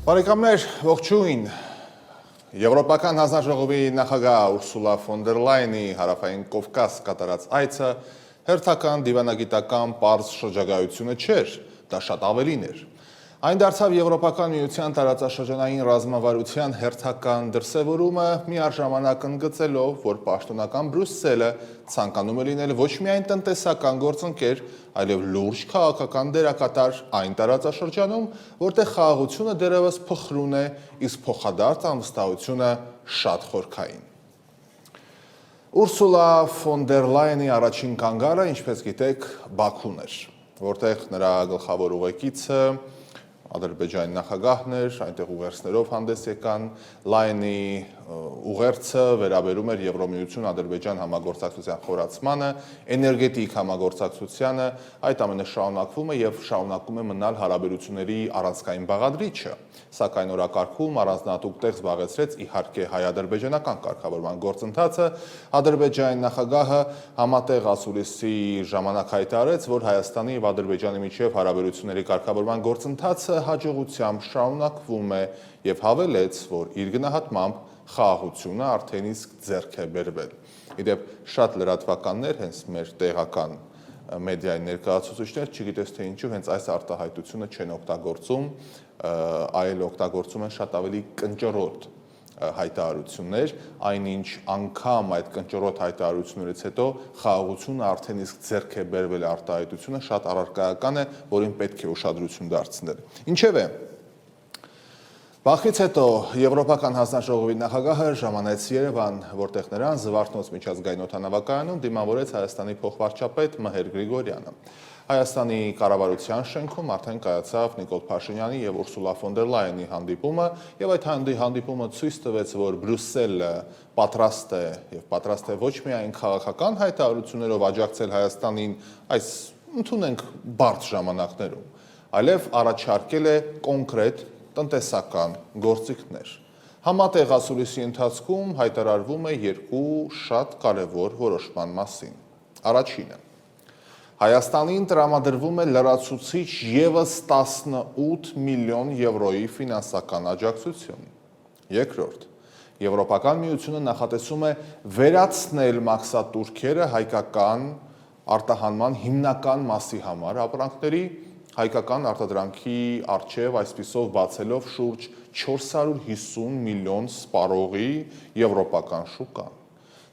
Բարեկամներ, ողջույն։ Եվրոպական հանձնաժողովի նախագահ Ուրսուլա ֆոն դեր Լայենի հարավային Կովկաս կատարած այցը հերթական դիվանագիտական պարզ շրջագայությունը չէր, դա շատ ավելին էր։ Այն դարձավ Եվրոպական միության տարածաշրջանային ռազմավարության հերթական դրսևորումը, միաժամանակ ընդգծելով, որ պաշտոնական Բրյուսելը ցանկանում է լինել ոչ միայն տնտեսական գործընկեր, այլև լուրջ քաղաքական դերակատար այն տարածաշրջանում, որտեղ խաղաղությունը դեռևս փխրուն է, իսկ փոխադարձ անվստահությունը շատ խորքային։ Ուրսուլա ֆոն դեր Լայենի առաջին կանգառը, ինչպես գիտեք, Բաքուն էր, որտեղ նրա գլխավոր ուղեկիցը Ադրբեջանի նախագահն էր, այնտեղ ուղերձներով հանդես եկան, Լայենի ուղերձը վերաբերում էր Եվրոմիություն Ադրբեջան համագործակցության խորացմանը, էներգետիկ համագործակցությանը, այդ ամենը շարունակվում է եւ շարունակում է մնալ հարաբերությունների առանցքային բաղադրիչը, սակայն օրակարգում առանձնահատուկ տեղ զբաղեցրեց իհարկե հայ-ադրբեջանական կարգավորման գործընթացը, Ադրբեջանի նախագահը համատեղ ասուլիսի ժամանակ հայտարարեց, որ Հայաստանի եւ Ադրբեջանի միջև հարաբերությունների կարգավորման գործընթացը հաջողությամբ շարունակվում է եւ հավելեց, որ իր գնահատմամբ խաղաղությունը արդեն իսկ ձեռք է բերվել։ Իդեպ շատ լրատվականներ հենց մեր տեղական մեդիայի ներկայացուցիչներ, չգիտես թե ինչու հենց այս արտահայտությունը չեն օգտագործում, այլ օգտագործում են շատ ավելի կնճռոտ հայտարարություններ, այնինչ անգամ այդ կնճռոտ հայտարարություններից հետո խաղաղությունը արդեն իսկ ձեռք է բերվել արտահայտությունը շատ առարկայական է, որին պետք է ուշադրություն դարձնել։ Ինչևէ, Բաքվից հետո Եվրոպական հանձնաժողովի նախագահը ժամանեց Երևան, որտեղ նրան Զվարթնոց միջազգային օդանավակայանում դիմավորեց Հայաստանի փոխվարչապետ Մհեր Գրիգորյանը։ Հայաստանի կառավարության շենքում արդեն կայացավ Նիկոլ Փաշինյանի եւ Ուրսուլա ֆոն դեր Լայենի հանդիպումը, եւ այդ հանդիպումը ցույց տվեց, որ Բրյուսելը պատրաստ է ոչ միայն քաղաքական հայտարարություններով աջակցել Հայաստանին այս ընդունենք բարդ ժամանակներում, այլև առաջարկել է կոնկրետ տնտեսական գործիքներ։ Համատեղ ասուլիսի ընթացքում հայտարարվում է երկու շատ կարևոր որոշման մասին։ Առաջինը, Հայաստանին տրամադրվում է լրացուցիչ ևս 18 միլիոն եվրոյի ֆինանսական աջակցություն։ Երկրորդ, Եվրոպական միությունը նախատեսում է վերացնել մաքսատուրքերը հայկական արտահանման հիմնական մասի համար ապրանքների, հայկական արտադրանքի առջև այսպիսով բացելով շուրջ 450 միլիոն սպառողի եվրոպական շուկան։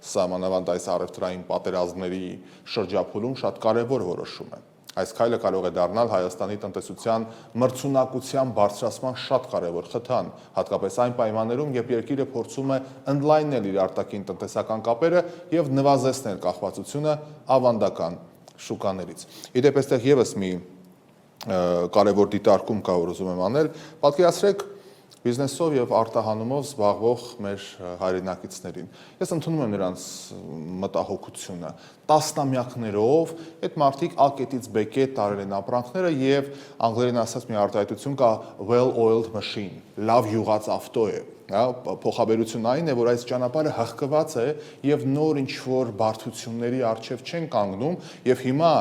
Սահմանավանդ այս առևտրային պատերազմների շրջափուլում շատ կարևոր որոշում է։ Այս քայլը կարող է դառնալ Հայաստանի տնտեսության մրցունակության բարձրացման շատ կարևոր խթան, հատկապես այն պայմաններում, երբ երկիրը փորձում է ընդլայնել իր արտաքին տնտեսական կապերը եւ նվազեցնել կախվածությունը ավանդական շուկաներից։ Իդեպ այստեղ եւս մի կարևոր դիտարկում կա, որ ուզում եմ անել, պատկերացրեք բիզնեսով եւ արտահանումով զբաղվող մեր հայրենակիցներին։ Ես ընդունում եմ նրանց մտահոգությունը։ Տասնամյակներով այդ մարդիկ ակետից բեկետ տարել են ապրանքները եւ անգլերեն ասած մի արտահայտություն կա well-oiled machine, լավ յուղած ավտո է։ Փոխաբերությունն այն է, որ այս ճանապարհը հղկված է եւ նոր ինչ-որ բարդությունների առջև չեն կանգնում եւ հիմա,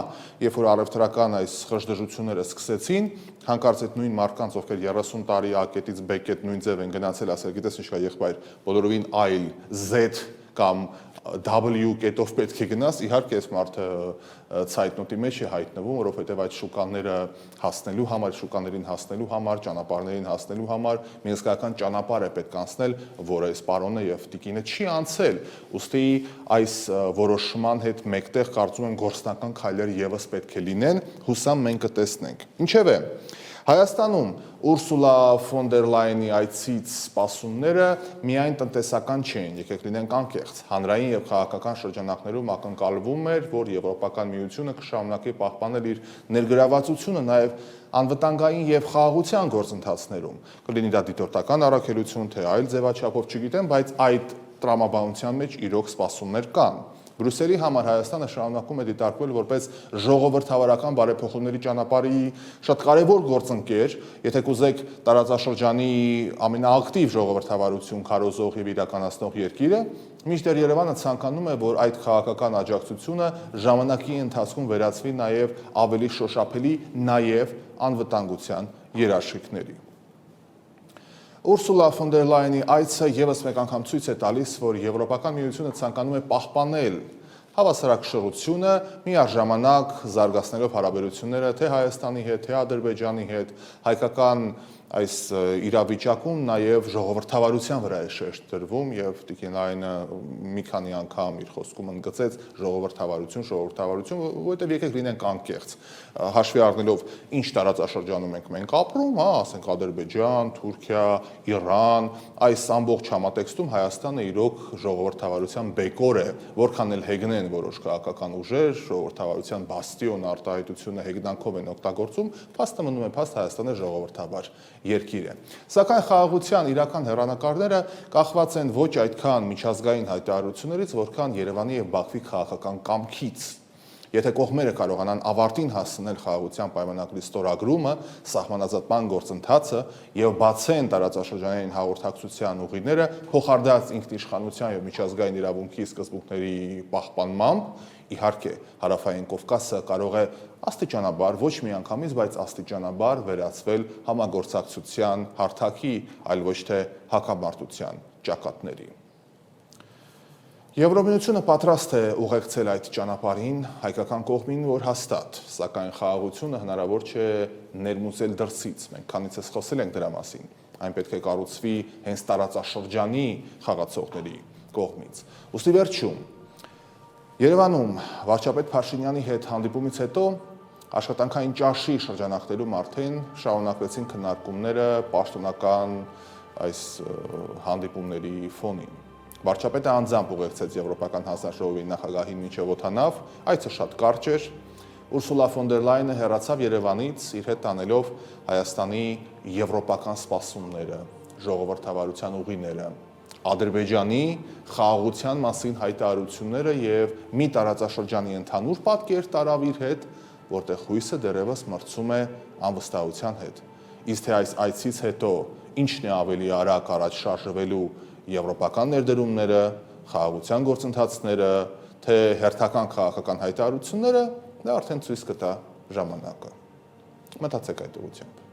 երբ որ առևտրական այս խժդժությունները սկսեցին, հանկարծ այդ նույն մարդկանց, ովքեր 30 տարի ակետից բեկետ նույն ձև են գնացել, ասել, գիտես ինչ կա, եղբայր, բոլորովին այլ Z կամ W կետով պետք է գնաս, իհարկե այս մարդը ցայտնոտի մեջ է հայտնվում, որովհետև այդ շուկաները հասնելու համար, շուկաներին հասնելու համար, ճանապարհներին հասնելու համար մի հսկայական ճանապարհ է պետք անցնել, որը այս պարոնը եւ տիկինը չի անցել։ Ուստի այս որոշման հետ մեկտեղ կարծում եմ գործնական քայլեր եւս պետք է լինեն, հուսամ մենք կտեսնենք։ Ինչևէ, Հայաստանում Ուրսուլա ֆոն դեր Լայենի այցից սպասումները միայն տնտեսական չէին, եկեք լինենք անկեղծ։ Հանրային եւ քաղաքական շրջանակներում ակնկալվում էր, որ Եվրոպական միությունը կշարունակի պահպանել իր ներգրավվածությունը նաեւ անվտանգային եւ խաղաղության գործընթացներում։ Կլինի դա դիտորդական առաքելություն, թե այլ ձևաչափով չգիտեմ, բայց այդ տրամաբանության մեջ իրոք սպասումներ կան։ Բրյուսելի համար Հայաստանը շարունակում է դիտարկվել որպես ժողովրդավարական բարեփոխումների ճանապարհի շատ կարևոր գործընկեր, եթե կուզեք տարածաշրջանի ամենաակտիվ ժողովրդավարություն քարոզող եւ իրականացնող երկիրը, մինչդեռ Երևանը ցանկանում է, որ այդ քաղաքական աջակցությունը ժամանակի ընթացքում վերածվի նաեւ ավելի շոշափելի նաեւ անվտանգության երաշխիքների։ Ուրսուլա ֆոն դեր Լայենի այցը ևս մեկ անգամ ցույց է տալիս, որ Եվրոպական միությունը ցանկանում է պահպանել հավասարակշռությունը, միաժամանակ զարգացնելով հարաբերությունները թե Հայաստանի հետ, թե Ադրբեջանի հետ, հայկական այս իրավիճակում նաև ժողովրդավարության վրա է շեշտ դրվում եւ Տիկին Լայենը մի քանի անգամ իր խոսքում ընդգծեց ժողովրդավարություն, որովհետեւ եկեք լինենք անկեղծ, հաշվի առնելով ինչ տարածաշրջանում ենք մենք ապրում, ասենք Ադրբեջան, Թուրքիա, Իրան, այս ամբողջ համատեքստում Հայաստանը իրոք ժողովրդավարության բեկոր է, որքան էլ հեգնեն որոշ քաղաքական ուժեր, ժողովրդավարության բաստիոն արտահայտությունը հեգնանքով են օգտագործում, փաստը մնում է փաստ, Հայաստանը ժողովրդավար երկիր է։ Սակայն խաղաղության իրական հեռանկարները կախված են ոչ այդքան միջազգային հայտարարություններից, որքան Երևանի եւ Բաքվի քաղաքական կամքից։ Եթե կողմերը կարողանան ավարտին հասցնել խաղաղության պայմանագրի ստորագրումը, սահմանազատման գործընթացը եւ բացեն տարածաշրջանային հաղորդակցության ուղիները, փոխարդած ինքնիշխանության եւ միջազգային իրավունքի սկզբունքների պահպանմամբ, իհարկե Հարավային Կովկասը կարող է աստիճանաբար, ոչ միանգամից, բայց աստիճանաբար վերածվել համագործակցության հարթակի, այլ ոչ թե հակամարտության ճակատների։ Եվրոմիությունը պատրաստ է ուղեկցել այդ ճանապարհին հայկական կողմին, որ հաստատ, սակայն խաղաղությունը հնարավոր չէ ներմուծել դրսից, մենք քանիցս խոսել ենք դրա մասին, այն պետք է կառուցվի հենց տարածաշրջանի խաղացողների կողմից։ Ուստի վերջում, Երևանում վարչապետ Փաշինյանի հետ հանդիպումից հետո աշխատանքային ճաշի շրջանակներում արդեն շարունակվեցին քննարկումները պաշտոնական այս հանդիպումների ֆոնին։ Վարչապետը անձամբ ուղեկցեց Եվրոպական հանձնաժողովի նախագահին մինչև օդանավ, այցը շատ կարճ էր։ Ուրսուլա ֆոն դեր Լայենը հեռացավ Երևանից իր հետ տանելով Հայաստանի եվրոպական սպասումները, ժողովրդավարության ուղիները, Ադրբեջանի խաղաղության մասին հայտարարությունները եւ մի տարածաշրջանի ընդհանուր պատկեր տարավ իր հետ, որտեղ հույսը դեռևս մրցում է անվստահության հետ։ Իսկ թե այս այցից հետո ինչն է ավելի արագ առաջ շարժվելու եվրոպական ներդրումները, խաղաղության գործընթացները, թե հերթական քաղաքական հայտարարությունները, դա արդեն ցույց կտա ժամանակը։ Մտածեք այդ ուղղությամբ։